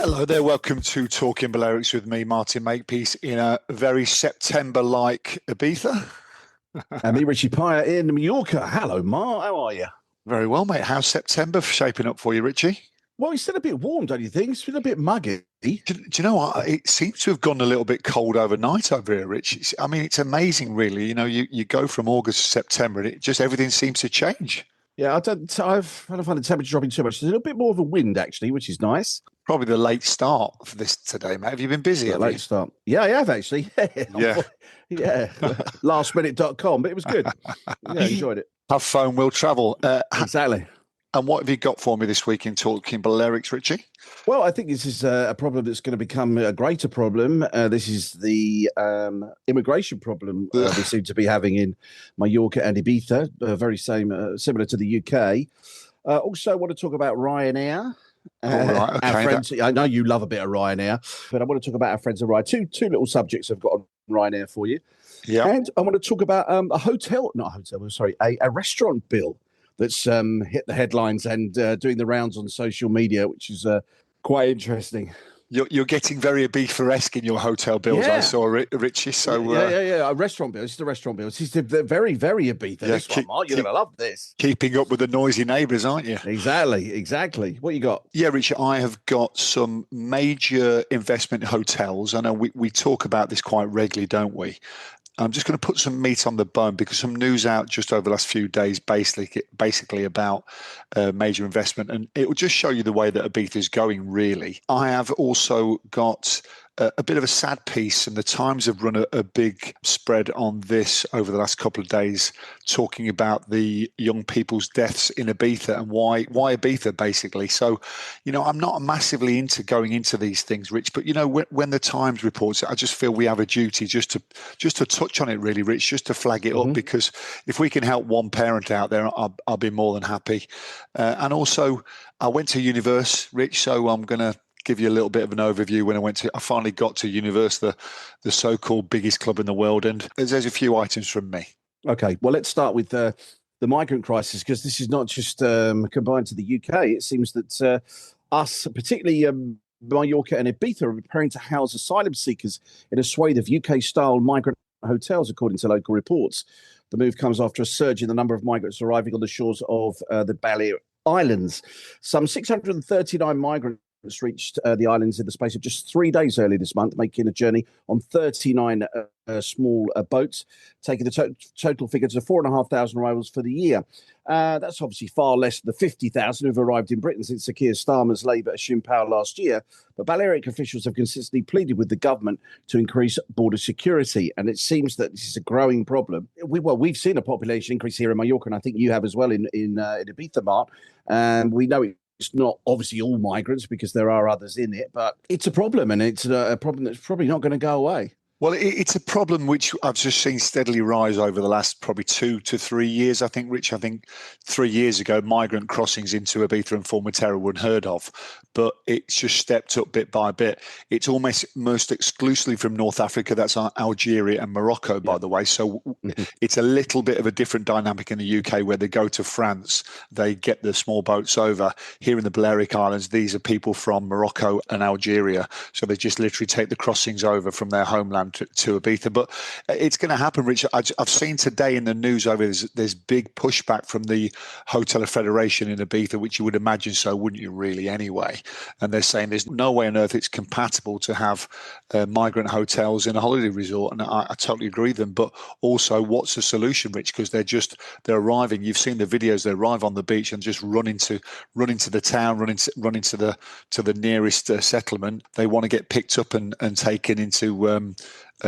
Hello there, welcome to Talking Balearics with me, Martin Makepeace, in a very September-like Ibiza. And me, Richie Pyer, in Mallorca. Hello, Mark, how are you? Very well, mate. How's September shaping up for you, Richie? Well, it's still a bit warm, don't you think? It's been a bit muggy. Do you know what? It seems to have gone a little bit cold overnight over here, Rich. It's amazing, really. You know, you go from August to September and everything seems to change. Yeah, I don't find the temperature dropping too much. There's a little bit more of a wind, actually, which is nice. Probably the late start for this today, mate. Have you been busy? Late start. Yeah, I have, actually. Yeah. Yeah. Lastminute.com, but it was good. Yeah, I enjoyed it. Have fun, we'll travel. Exactly. And what have you got for me this week in Talking Balearics, Richie? Well, I think this is a problem that's going to become a greater problem. This is the immigration problem we seem to be having in Mallorca and Ibiza, similar to the UK. Also, I want to talk about Ryanair. Right, okay, our friends, I know you love a bit of Ryanair, but I want to talk about our friends at Ryanair. Two little subjects I've got on Ryanair for you. Yeah. And I want to talk about a restaurant bill that's hit the headlines and doing the rounds on social media, which is quite interesting. You're getting very Ibiza-esque in your hotel bills, I saw, Richie. So yeah. A restaurant bill. This is a restaurant bill. This is very, very Ibiza. This one, Mark. You're going to love this. Keeping up with the noisy neighbours, aren't you? Exactly. What you got? Yeah, Richie, I have got some major investment hotels. I know we talk about this quite regularly, don't we? I'm just going to put some meat on the bone because some news out just over the last few days, basically about major investment, and it will just show you the way that Ibiza is going, really. I have also got a bit of a sad piece, and the Times have run a big spread on this over the last couple of days, talking about the young people's deaths in Ibiza and why Ibiza, basically. So, you know, I'm not massively into going into these things, Rich, but, you know, when the Times reports it, I just feel we have a duty just to touch on it, really, Rich, just to flag it up, because if we can help one parent out there, I'll be more than happy. And also, I went to Universe, Rich, so I'm going to give you a little bit of an overview. When I finally got to Universe, the so-called biggest club in the world, and there's a few items from me. Okay, well, let's start with the migrant crisis, because this is not just confined to the UK. It seems that us, particularly Mallorca and Ibiza, are preparing to house asylum seekers in a swathe of UK-style migrant hotels, according to local reports. The move comes after a surge in the number of migrants arriving on the shores of the Balearic Islands. Some 639 migrants reached the islands in the space of just 3 days early this month, making a journey on 39 small boats, taking the total figure to 4,500 arrivals for the year. That's obviously far less than the 50,000 who've arrived in Britain since Sir Keir Starmer's Labour assumed power last year. But Balearic officials have consistently pleaded with the government to increase border security, and it seems that this is a growing problem. We've seen a population increase here in Mallorca, and I think you have as well in Ibiza, Mark, and we know it's not obviously all migrants because there are others in it, but it's a problem, and it's a problem that's probably not going to go away. Well, it's a problem which I've just seen steadily rise over the last probably 2 to 3 years, I think, Rich. I think 3 years ago, migrant crossings into Ibiza and Formentera were unheard of, but it's just stepped up bit by bit. It's almost most exclusively from North Africa. That's Algeria and Morocco, by the way. So it's a little bit of a different dynamic in the UK, where they go to France, they get the small boats over. Here in the Balearic Islands, these are people from Morocco and Algeria. So they just literally take the crossings over from their homeland to Ibiza. But it's going to happen, Richard. I've seen today in the news over there's big pushback from the Hotel Federation in Ibiza, which you would imagine so, wouldn't you, really, anyway? And they're saying there's no way on earth it's compatible to have migrant hotels in a holiday resort. And I totally agree with them. But also, what's the solution, Rich? Because they're arriving. You've seen the videos. They arrive on the beach and just run into the town, run into the nearest settlement. They want to get picked up and taken into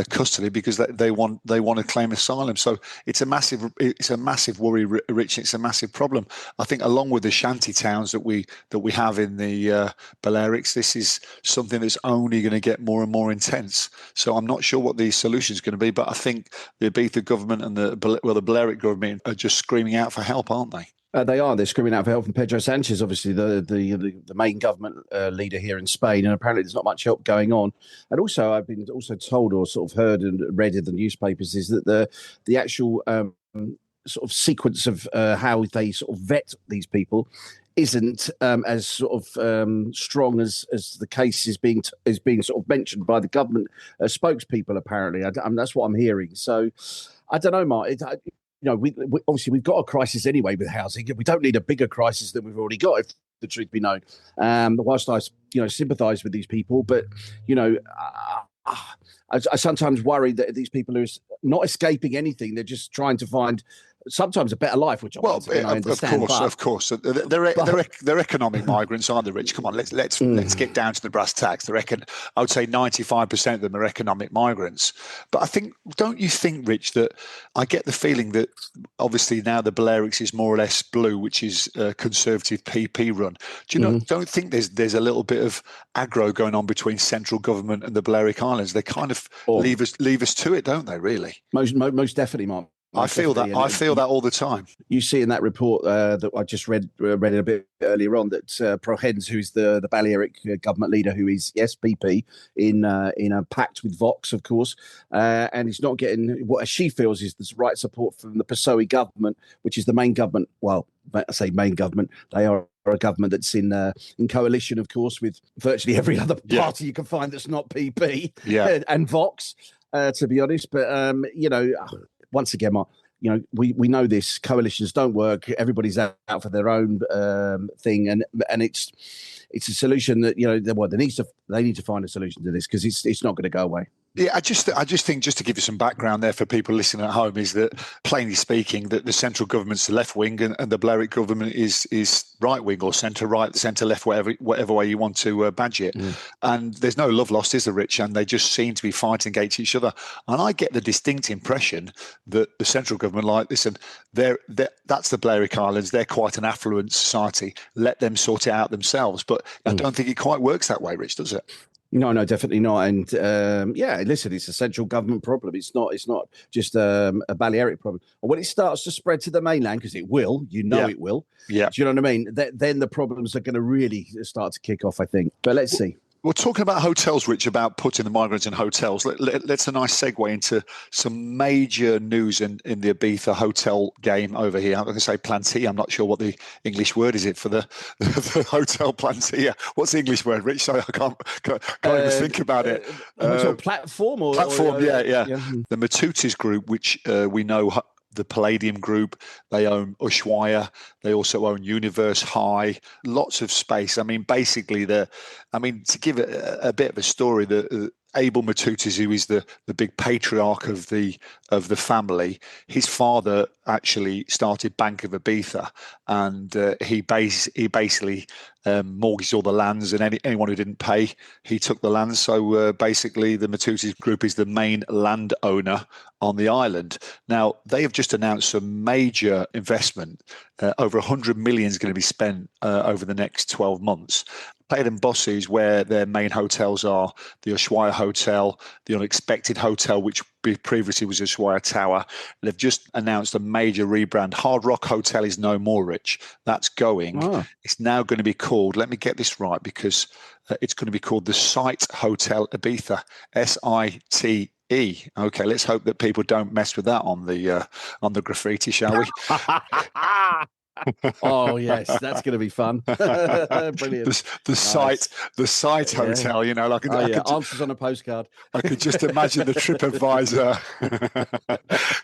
custody because they want to claim asylum. So it's a massive worry, Rich. It's a massive problem. I think along with the shanty towns that we have in the Balearics, this is something that's only going to get more and more intense. So I'm not sure what the solution is going to be, but I think the Ibiza government and the Balearic government are just screaming out for help, aren't they? They are. They're screaming out for help. And Pedro Sanchez, obviously the main government leader here in Spain, and apparently there's not much help going on. And also, I've been also told or sort of heard and read in the newspapers is that the actual sort of sequence of how they sort of vet these people isn't as sort of strong as the case is being sort of mentioned by the government spokespeople. Apparently, that's what I'm hearing. So I don't know, Mark. We obviously we've got a crisis anyway with housing. We don't need a bigger crisis than we've already got, if the truth be known. Whilst I sympathise with these people, but I sometimes worry that these people are not escaping anything. They're just trying to find sometimes a better life, which I understand. Of course, they're economic migrants, aren't they, Rich? Come on, let's get down to the brass tacks. I would say 95% of them are economic migrants. But don't you think, Rich, that I get the feeling that obviously now the Balearics is more or less blue, which is a conservative PP run. Do you know? Don't think there's a little bit of aggro going on between central government and the Balearic Islands? They kind of leave us to it, don't they? Really, most definitely, Mark. I feel that all the time. You see in that report that I just read it a bit earlier on that Prohens, who's the Balearic government leader, who is PP in a pact with Vox, of course, and he's not getting what she feels is the right support from the PSOE government, which is the main government. Well, I say main government. They are a government that's in coalition, of course, with virtually every other party you can find that's not PP and Vox, to be honest. But once again, Mark, we know this. Coalitions don't work. Everybody's out for their own thing, and it's a solution that they need to find a solution to this, because it's not going to go away. Yeah, I just think, just to give you some background there for people listening at home, is that plainly speaking, that the central government's the left wing and the Balearic government is right wing or centre right, centre left, whatever way you want to badge it. And there's no love lost, is there, Rich? And they just seem to be fighting against each other. And I get the distinct impression that the central government, like, listen, that's the Balearic Islands. They're quite an affluent society. Let them sort it out themselves. But I don't think it quite works that way, Rich, does it? No, definitely not. And listen, it's a central government problem. It's not just a Balearic problem. And when it starts to spread to the mainland, because it will, it will. Yeah. Do you know what I mean? Then the problems are going to really start to kick off, I think. But let's see. We're talking about hotels, Rich, about putting the migrants in hotels. Let's a nice segue into some major news in the Ibiza hotel game over here. I'm going to say plantilla. I'm not sure what the English word is it for the hotel plantilla. What's the English word, Rich? Sorry, I can't even think about it. Platform? Yeah. The Makepeace group, which we know, the Palladium Group, they own Ushuaia, they also own Universe High, lots of space. I mean, basically, to give a bit of a story, the Abel Makepeace, who is the big patriarch of the family, his father actually started Bank of Ibiza, and he basically mortgaged all the lands, and anyone who didn't pay, he took the lands. So basically, the Makepeace Group is the main landowner on the island. Now, they have just announced some major investment. Over 100 million is going to be spent over the next 12 months. Played Boss is where their main hotels are: the Ushuaia Hotel, the Unexpected Hotel, which previously was Ushuaia Tower. They've just announced a major rebrand. Hard Rock Hotel is no more, Rich. That's going. It's now going to be called, let me get this right, because it's going to be called the Site Hotel Ibiza, SITE. Okay, let's hope that people don't mess with that on the graffiti, shall we? Oh yes, that's going to be fun. Brilliant. The site hotel, answers on a postcard. I could just imagine the TripAdvisor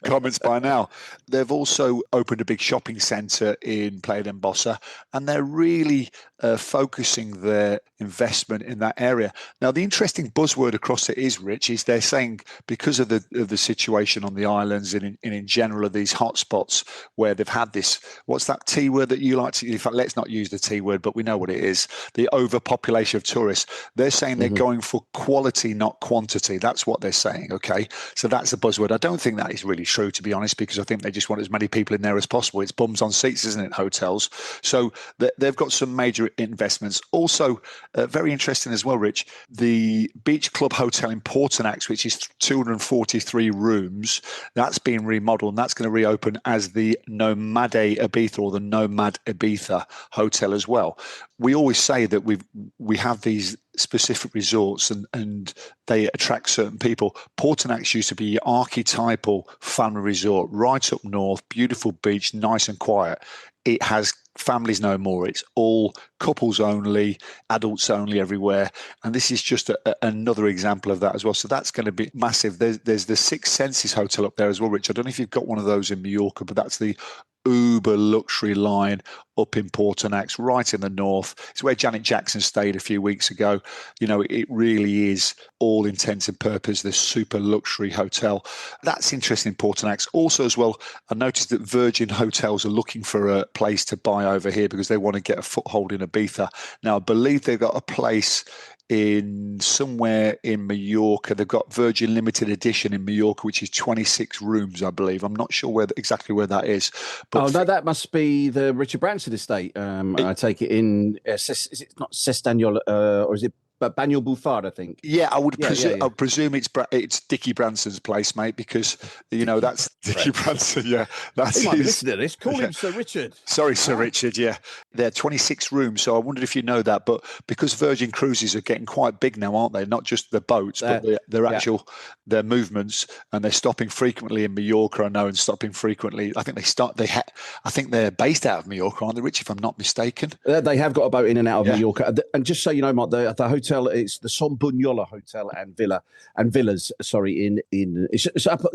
comments by now. They've also opened a big shopping centre in Playa d'Embossa, and they're really focusing their investment in that area. Now, the interesting buzzword across it is, Rich, is they're saying because of the situation on the islands and in general of these hotspots where they've had this, what's that T word that you like to, in fact, let's not use the T word, but we know what it is, the overpopulation of tourists. They're saying they're going for quality, not quantity. That's what they're saying, okay? So that's a buzzword. I don't think that is really true, to be honest, because I think they just want as many people in there as possible. It's bums on seats, isn't it, hotels? So they've got some major investments. Also, very interesting as well, Rich, the Beach Club Hotel in Portanax, which is 243 rooms, that's being remodeled, and that's going to reopen as the Nomade Ibiza, or the Nomad Ibiza Hotel as well. We always say that we have these specific resorts and they attract certain people. Portanax used to be your archetypal family resort, right up north, beautiful beach, nice and quiet. It has families no more. It's all couples only, adults only everywhere. And this is just another example of that as well. So that's going to be massive. There's the Six Senses Hotel up there as well, Rich. I don't know if you've got one of those in Mallorca, but that's the uber luxury line up in Portonax, right in the north. It's where Janet Jackson stayed a few weeks ago. You know, it really is, all intents and purposes, this super luxury hotel. That's interesting in Portonax. Also as well, I noticed that Virgin Hotels are looking for a place to buy over here because they want to get a foothold in Ibiza. Now, I believe they've got a place in somewhere in Mallorca. They've got Virgin Limited Edition in Mallorca, which is 26 rooms, I believe. I'm not sure exactly where that is. But no, that must be the Richard Branson estate. I take it in. Is it not Cestanyol, or is it Banyol Bouffard, I think? Yeah, I would presume it's Dickie Branson's place, mate, because you know that's Dickie Branson. Yeah, that's he might be listening to this. Call him Sir Richard. Sorry, Sir Richard. Yeah, they're 26 rooms, so I wondered if you know that. But because Virgin Cruises are getting quite big now, aren't they? Not just the boats, but their movements, and they're stopping frequently in Mallorca. I know, and stopping frequently. I think I think they're based out of Mallorca, aren't they, Rich? If I'm not mistaken. They have got a boat in and out of Mallorca, and just so you know, Mark, the hotel. It's the Son Bunyola Hotel and Villas. Sorry, it's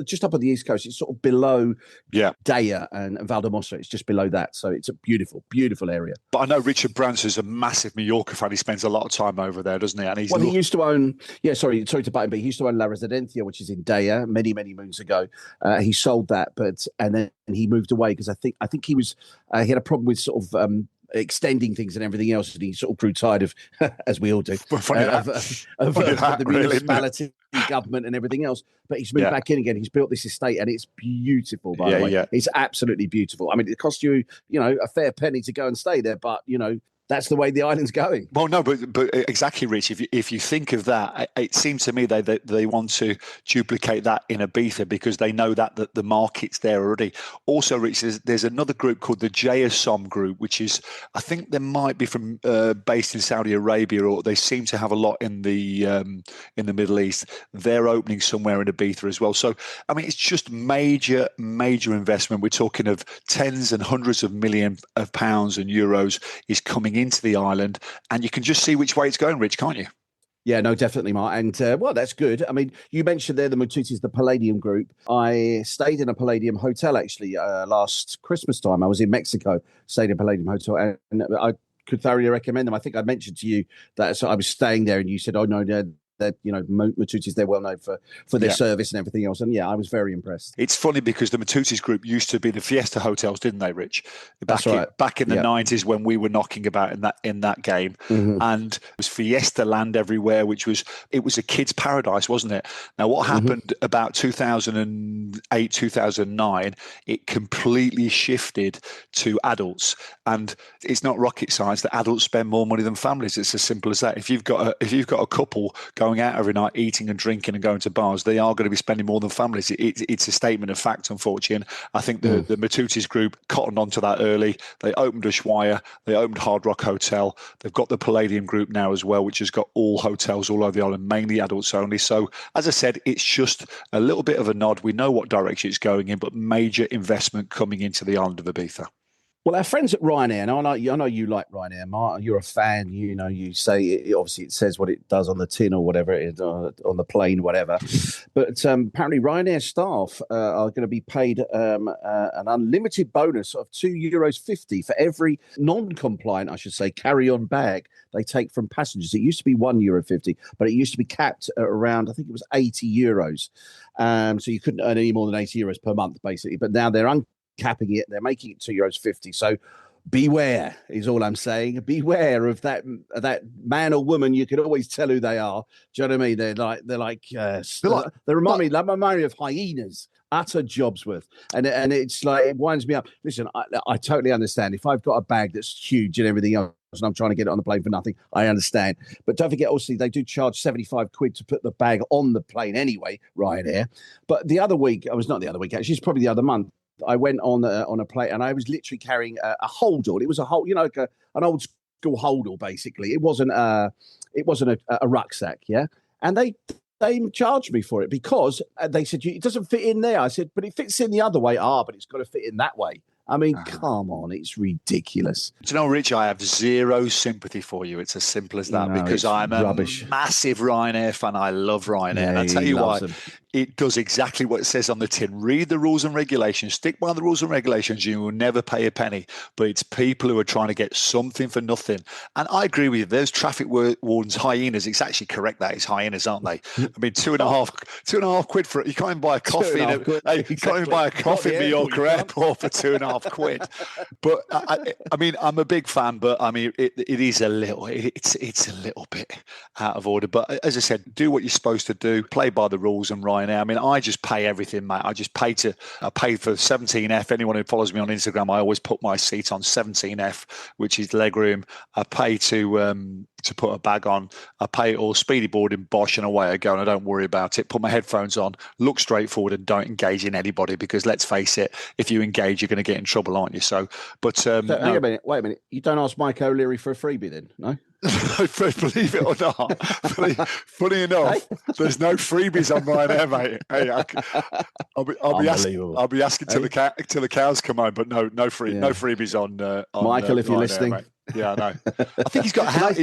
just up on the east coast. It's sort of below Daya and Valdemossa. It's just below that, so it's a beautiful, beautiful area. But I know Richard Branson's a massive Mallorca fan. He spends a lot of time over there, doesn't he? And he used to own. Yeah, sorry to butt him, but he used to own La Residencia, which is in Daya, many moons ago. He sold that, and then he moved away because I think he was he had a problem with sort of. Extending things and everything else, and he sort of grew tired of, as we all do, of the municipality, government, and everything else. But he's moved back in again. He's built this estate, and it's beautiful. By the way, it's absolutely beautiful. I mean, it costs you, a fair penny to go and stay there, but that's the way the island's going. Well, no, but exactly, Rich. If you think of that, it seems to me they want to duplicate that in Ibiza because they know that the market's there already. Also, Rich, there's another group called the JSOM Group, which is, I think they might be from based in Saudi Arabia, or they seem to have a lot in the Middle East. They're opening somewhere in Ibiza as well. So, I mean, it's just major investment. We're talking of tens and hundreds of millions of pounds and euros is coming into the island, and you can just see which way it's going, Rich, can't you? Yeah, no, definitely, Mark. And well, that's good. I mean, you mentioned there the Matutis, the Palladium Group. I stayed in a Palladium hotel actually last Christmas time. I was in Mexico, stayed in a Palladium hotel, and I could thoroughly recommend them. I think I mentioned to you that I was staying there, and you said, "Oh no, that Matutis, they're well known for their service and everything else." And I was very impressed. It's funny because the Matutis Group used to be the Fiesta hotels, didn't they, Rich? Back in the 90s when we were knocking about in that game. Mm-hmm. And it was Fiesta Land everywhere, it was a kid's paradise, wasn't it? Now, what happened about 2008, 2009, it completely shifted to adults. And it's not rocket science that adults spend more money than families. It's as simple as that. If you've got a couple going out every night, eating and drinking and going to bars, they are going to be spending more than families. It's a statement of fact, unfortunately. And I think the Matutis Group cottoned onto that early. They opened Ushuaia, they opened Hard Rock Hotel. They've got the Palladium Group now as well, which has got all hotels all over the island, mainly adults only. So, as I said, it's just a little bit of a nod. We know what direction it's going in, but major investment coming into the island of Ibiza. Well, our friends at Ryanair, and I know you like Ryanair, Mark. You're a fan. You say obviously it says what it does on the tin or whatever it is on the plane, whatever. But apparently, Ryanair staff are going to be paid an unlimited bonus of €2.50 for every non-compliant, I should say, carry-on bag they take from passengers. It used to be €1.50, but it used to be capped at around, I think it was €80. So you couldn't earn any more than €80 per month, basically. But now they're capping it, they're making it €2.50. So beware is all I'm saying. Beware of that man or woman. You can always tell who they are. Do you know what I mean? They remind me of hyenas, utter jobsworth, and it's like it winds me up. Listen, I totally understand. If I've got a bag that's huge and everything else, and I'm trying to get it on the plane for nothing, I understand. But don't forget, obviously, they do charge £75 to put the bag on the plane anyway, Ryanair. But the other week, actually, it's probably the other month, I went on a plane and I was literally carrying a holdall. It was a whole, like an old school holdall, basically. It wasn't a rucksack, yeah. And they charged me for it because they said it doesn't fit in there. I said, but it fits in the other way. But it's got to fit in that way. I mean, come on, it's ridiculous. Do you know, Rich, I have zero sympathy for you. It's as simple as that, No, because it's I'm rubbish. a massive Ryanair fan. I love Ryanair. Yeah, And I tell he you loves why, them. it does exactly what it says on the tin. Read the rules and regulations, stick by the rules and regulations, you will never pay a penny. But it's people who are trying to get something for nothing. And I agree with you. There's traffic wardens, hyenas. It's actually correct that it's hyenas, aren't they? I mean, two and a half quid for it. You can't even buy a coffee. You can't even buy a coffee in Mallorca airport for £2.50. But I mean, I'm a big fan, but I mean, it is a little, it's a little bit out of order. But as I said, do what you're supposed to do, play by the rules and Ryanair. I mean, I just pay everything, mate. I pay for 17F. Anyone who follows me on Instagram, I always put my seat on 17F, which is legroom. I pay to put a bag on. I pay it all, speedy boarding, Bosch, and away I go, and I don't worry about it. Put my headphones on, look straight forward, and don't engage in anybody, because let's face it, if you engage, you're going to get in trouble, aren't you? So, but hang a minute, wait a minute. You don't ask Mike O'Leary for a freebie then, no? Believe it or not, funny enough, there's no freebies on Ryanair, mate. Hey, I'll be asking till the cows come home, but no freebies on Michael, if you're Ryanair, listening. Mate. Yeah, I know. I think he's got a house.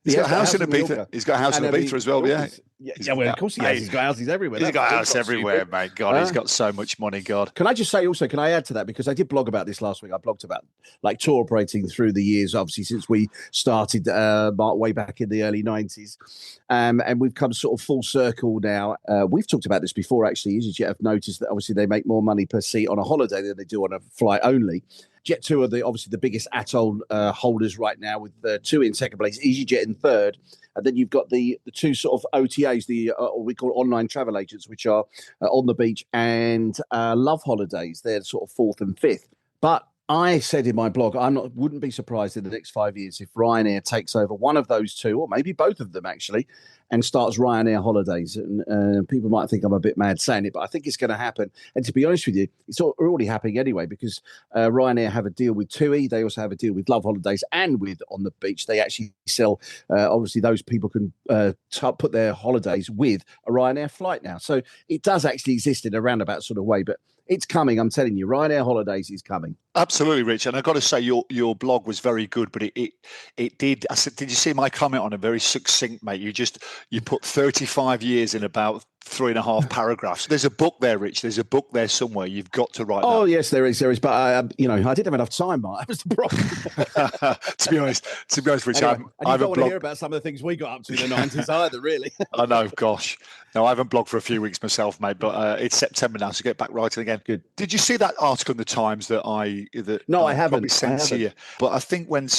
He's got a house in Ibiza. He's got a house in Ibiza as well. Yeah. Yeah, well, of course he has. He's got houses everywhere. He's got a house everywhere, mate. God, he's got so much money. God. Can I just say also, can I add to that? Because I did blog about this last week. I blogged about like tour operating through the years, obviously, since we started way back in the early 90s. And we've come sort of full circle now. We've talked about this before, actually. EasyJet have noticed that obviously they make more money per seat on a holiday than they do on a flight only. Jet2 are obviously the biggest atoll holders right now, with two in second place, EasyJet in third. And then you've got the two sort of OTAs, what we call online travel agents, which are On the Beach and Love Holidays. They're sort of fourth and fifth. But I said in my blog, wouldn't be surprised in the next 5 years if Ryanair takes over one of those two, or maybe both of them actually, and starts Ryanair Holidays. And people might think I'm a bit mad saying it, but I think it's going to happen. And to be honest with you, it's already happening anyway, because Ryanair have a deal with TUI. They also have a deal with Love Holidays and with On the Beach. They actually sell, obviously those people can put their holidays with a Ryanair flight now. So it does actually exist in a roundabout sort of way, but it's coming. I'm telling you, Ryanair Holidays is coming. Absolutely, Rich. And I've got to say, your blog was very good, but it did. I said, did you see my comment on it? Very succinct, mate. You put 35 years in about 3.5 paragraphs. There's a book there, Rich. There's a book there somewhere. You've got to write. Oh, yes, there is. But I didn't have enough time, Mark. That was the problem. to be honest, Rich, anyway, I don't want to hear about some of the things we got up to in the 90s either, really. I know, gosh. No, I haven't blogged for a few weeks myself, mate, but it's September now, so get back writing again. Good. Did you see that article in the Times that No, I haven't. Sent to you? But I think when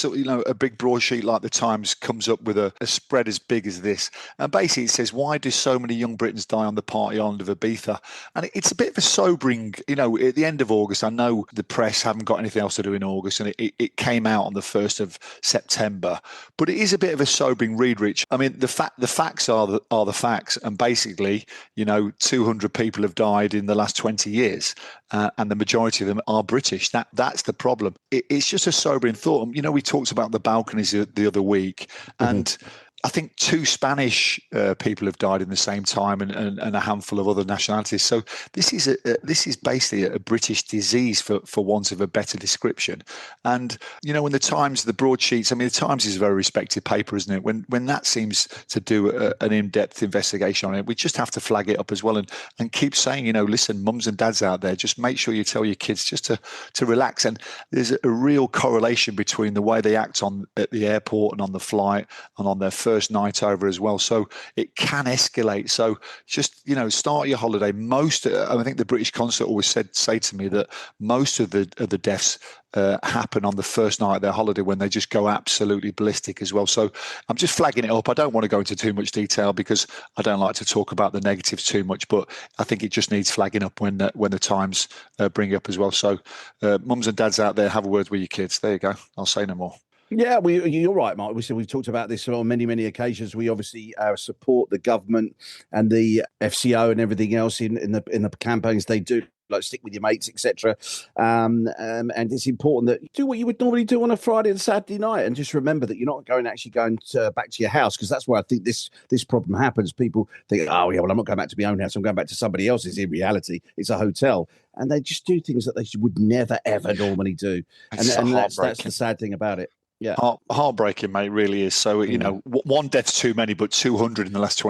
a big broadsheet like the Times comes up with a spread as big as this, and basically it says, why do so many young Britons die on the party island of Ibiza? And it's a bit of a sobering, at the end of August, I know the press haven't got anything else to do in August, and it came out on the 1st of September, but it is a bit of a sobering read, Rich. I mean, the facts are the facts, and basically, 200 people have died in the last 20 years, and the majority of them are British. That's the problem. It's just a sobering thought. We talked about the balconies the other week, and I think 2 Spanish people have died in the same time, and a handful of other nationalities. So this is basically a British disease, for want of a better description. And when the Times, the broadsheets, the Times is a very respected paper, isn't it? When that seems to do an in-depth investigation on it, we just have to flag it up as well, and keep saying, listen, mums and dads out there, just make sure you tell your kids just to relax. And there's a real correlation between the way they act at the airport and on the flight and on their first night over as well. So it can escalate. So just, start your holiday. I think the British consulate always say to me that most of the deaths happen on the first night of their holiday, when they just go absolutely ballistic as well. So I'm just flagging it up. I don't want to go into too much detail because I don't like to talk about the negatives too much, but I think it just needs flagging up when the Times bring it up as well. So mums and dads out there, have a word with your kids. There you go. I'll say no more. Yeah, you're right, Mark. We've talked about this on many, many occasions. We obviously support the government and the FCO and everything else in the campaigns they do like stick with your mates, etc. And it's important that you do what you would normally do on a Friday and Saturday night, and just remember that you're not going back to your house, because that's where I think this problem happens. People think, oh yeah, well, I'm not going back to my own house, I'm going back to somebody else's. In reality, it's a hotel, and they just do things that they would never ever normally do, and that's the sad thing about it. Yeah, heartbreaking, mate. Really is. So one death's too many, but 200 in the last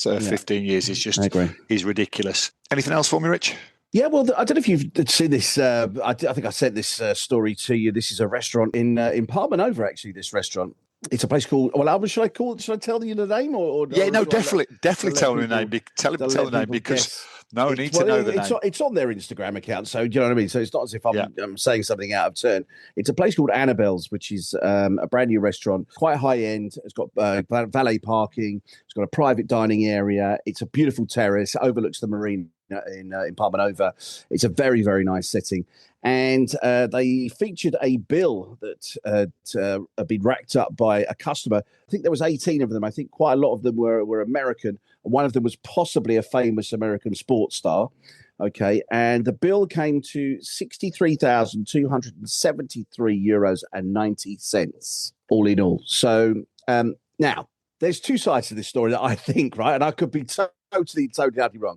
15 years is ridiculous. Anything else for me, Rich? Yeah, well, I don't know if you've seen this. I think I sent this story to you. This is a restaurant in Palma Nova, actually. This restaurant. It's a place called. Well, Albert, should I tell you the name or yeah, no, definitely tell me the name. Tell the name because. Guess. No, I need to know the name. It's on their Instagram account, so do you know what I mean? So it's not as if I'm saying something out of turn. It's a place called Annabelle's, which is a brand new restaurant, quite high end. It's got valet parking. It's got a private dining area. It's a beautiful terrace, overlooks the marina in Palma Nova. It's a very, very nice setting. And they featured a bill that had been racked up by a customer. I think there was 18 of them. I think quite a lot of them were American. And one of them was possibly a famous American sports star. Okay. And the bill came to €63,273.90, all in all. So now, there's two sides to this story that I think, right? And I could be totally wrong.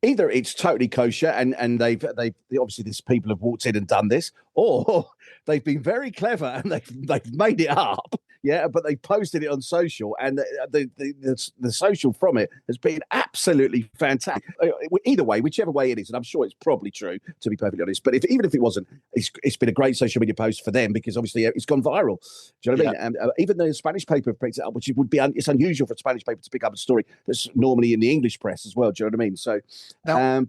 Either it's totally kosher and they've obviously these people have walked in and done this, or they've been very clever and they've made it up. Yeah, but they posted it on social, and the social from it has been absolutely fantastic. Either way, whichever way it is, and I'm sure it's probably true, to be perfectly honest. But even if it wasn't, it's been a great social media post for them, because obviously it's gone viral. Do you know what I mean? And even the Spanish paper have picked it up, which would be it's unusual for a Spanish paper to pick up a story that's normally in the English press as well. Do you know what I mean? So, that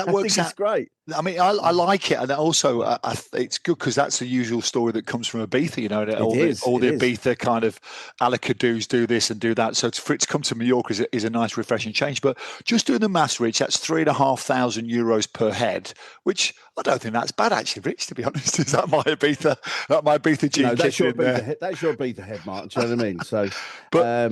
works out. It's great. I mean, I like it, and also it's good because that's the usual story that comes from Ibiza. You know, all the Ibiza kind of alacadoos do this and do that. So for it to come to Mallorca is a nice, refreshing change. But just doing the maths, Rich, that's €3,500 per head, which I don't think that's bad actually, Rich. To be honest, is that my Ibiza gene? No, that's your Ibiza head, Mark. Do you know what I mean? So, but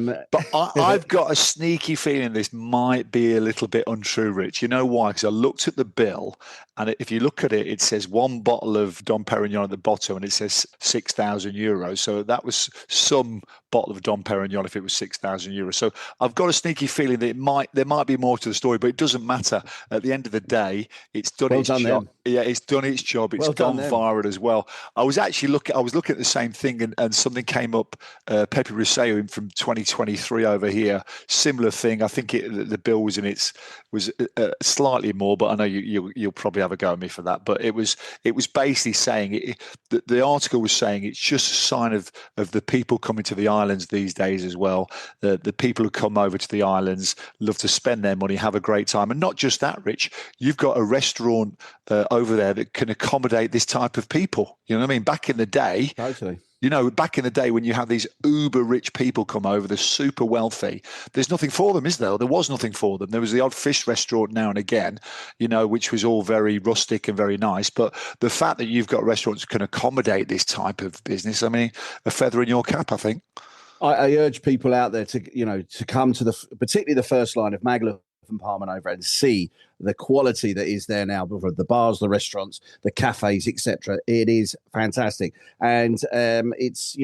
I've got a sneaky feeling this might be a little bit untrue, Rich. You know why? Because I looked at the bill. And if you look at it, it says one bottle of Dom Perignon at the bottom, and it says €6,000. So that was some bottle of Dom Perignon if it was €6,000. So I've got a sneaky feeling that there might be more to the story, but it doesn't matter. At the end of the day, it's done its job. Yeah, it's done its job. It's gone viral as well. I was looking at the same thing, and something came up. Pepe Ruseo from 2023 over here, similar thing. I think the bill was slightly more, but I know you'll probably have a go at me for that. But it was basically saying the article was saying it's just a sign of the people coming to the islands these days as well. The people who come over to the islands love to spend their money, have a great time, and not just that, Rich. You've got a restaurant over there that can accommodate this type of people. You know what I mean? Back in the day, totally. You know, back in the day when you have these uber rich people come over, they're super wealthy, there's nothing for them, is there? There was nothing for them. There was the odd fish restaurant now and again, you know, which was all very rustic and very nice. But the fact that you've got restaurants that can accommodate this type of business, I mean, a feather in your cap, I think. I urge people out there to come to particularly the first line of Magluf and Palma Nova and see the quality that is there now, the bars, the restaurants, the cafes, etc. It is fantastic, and it's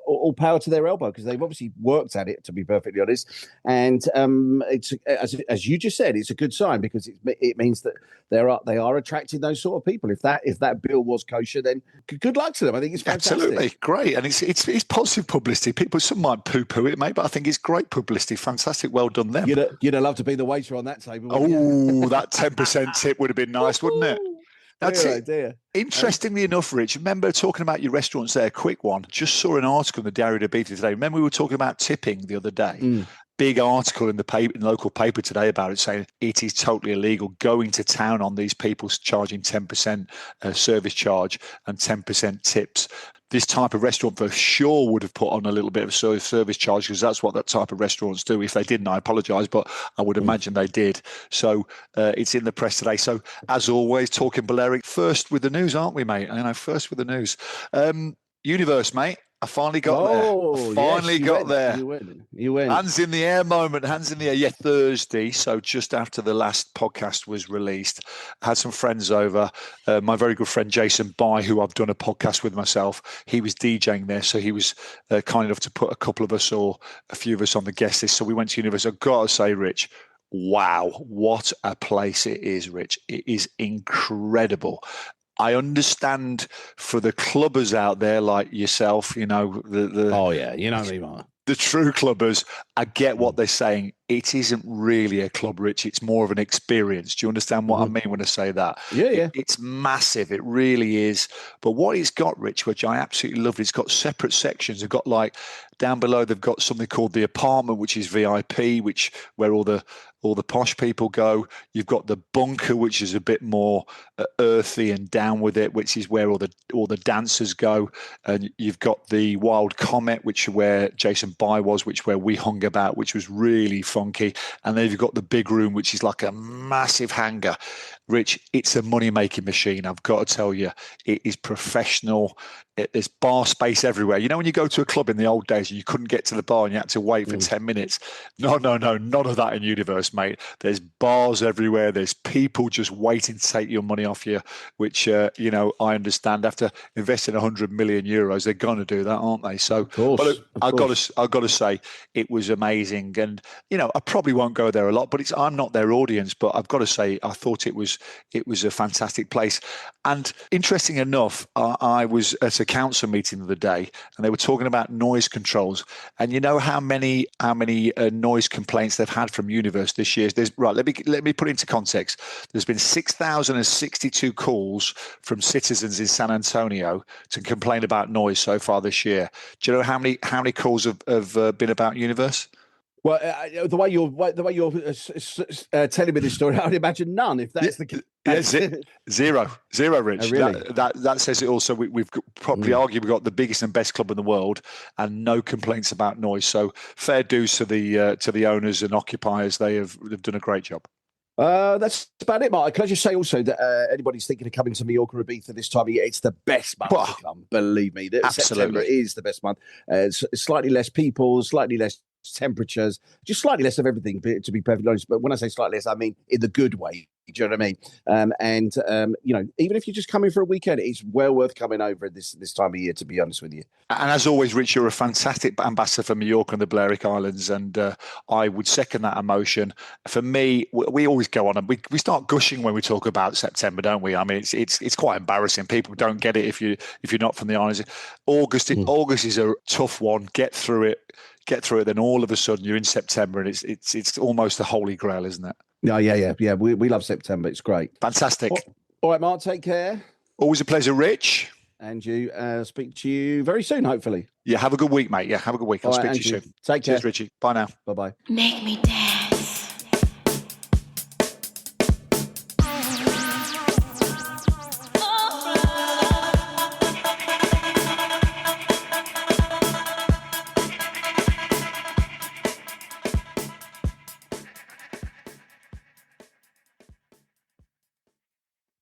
all power to their elbow, because they've obviously worked at it, to be perfectly honest. And it's as you just said, it's a good sign, because it means that they are attracting those sort of people. If that bill was kosher, then good luck to them. I think it's fantastic. Absolutely great, and it's positive publicity. Some might poo-poo it, mate, but I think it's great publicity. Fantastic, well done them. You'd have loved to be the waiter on that table. Oh, that 10% tip would have been nice, wouldn't it? That's it. Dear. Interestingly enough, Rich, remember talking about your restaurants there, quick one. Just saw an article in the Diary of Ibiza today. Remember we were talking about tipping the other day? Big article in the local paper today about it, saying it is totally illegal, going to town on these people charging 10% service charge and 10% tips. This type of restaurant for sure would have put on a little bit of service charge, because that's what that type of restaurants do. If they didn't, I apologise, but I would imagine they did. So it's in the press today. So as always, talking Balearic, first with the news, aren't we, mate? First with the news. Universe, mate. I finally got there. I finally got there. You went. Hands in the air moment. Hands in the air. Yeah, Thursday. So just after the last podcast was released, I had some friends over. My very good friend Jason By, who I've done a podcast with myself, he was DJing there. So he was kind enough to put a couple of us or a few of us on the guest list. So we went to university. I've got to say, Rich, wow, what a place it is, Rich. It is incredible. I understand for the clubbers out there like yourself, oh yeah, you know me, Mark. The true clubbers, I get what they're saying. It isn't really a club, Rich. It's more of an experience. Do you understand what I mean when I say that? Yeah. It's massive. It really is. But what it's got, Rich, which I absolutely love, it's got separate sections. They've got like down below, they've got something called the apartment, which is VIP, where all the posh people go. You've got the bunker, which is a bit more earthy and down with it, which is where all the dancers go. And you've got the Wild Comet, which is where Jason By was, where we hung about, which was really funky. And then you've got the big room, which is like a massive hangar. Rich, it's a money-making machine. I've got to tell you, it is professional. There's bar space everywhere. You know, when you go to a club in the old days, you couldn't get to the bar and you had to wait for 10 minutes. No, none of that in Universe, mate. There's bars everywhere. There's people just waiting to take your money off you, which, I understand after investing 100 million euros, they're going to do that, aren't they? So, I've got to say, it was amazing. And, I probably won't go there a lot, but I'm not their audience, but I've got to say, I thought it was a fantastic place. And interesting enough, I was at a council meeting the other day, and they were talking about noise controls. And you know how many noise complaints they've had from Universe this year? Let me put it into context. There's been 6,062 calls from citizens in San Antonio to complain about noise so far this year. Do you know how many calls have been about Universe? Well, the way you're telling me this story, I would imagine none. If that's the case, zero, Rich. Oh, really? That says it all. So we've probably argued we've got the biggest and best club in the world, and no complaints about noise. So fair dues to the owners and occupiers. They've done a great job. That's about it, Mark. Can I just say also that anybody's thinking of coming to Mallorca or Ibiza this time of year, it's the best month to come. Believe me, September is the best month. It's slightly less people, slightly less temperatures, just slightly less of everything, to be perfectly honest. But when I say slightly less, I mean in the good way. Do you know what I mean? Even if you're just coming for a weekend, it's well worth coming over this time of year, to be honest with you. And as always, Rich, you're a fantastic ambassador for Mallorca and the Balearic Islands, and I would second that emotion. For me, we always go on and we start gushing when we talk about September, don't we? I mean, it's quite embarrassing. People don't get it if you're not from the islands. August is a tough one. Get through it. Then all of a sudden you're in September, and it's almost the holy grail, isn't it? Yeah. We love September. It's great. Fantastic. All right, Mark, take care. Always a pleasure, Rich. And you, speak to you very soon, hopefully. Yeah, have a good week, mate. Yeah, have a good week. I'll speak to you soon. Take care. Cheers, Richie. Bye now. Bye-bye. Make me dance.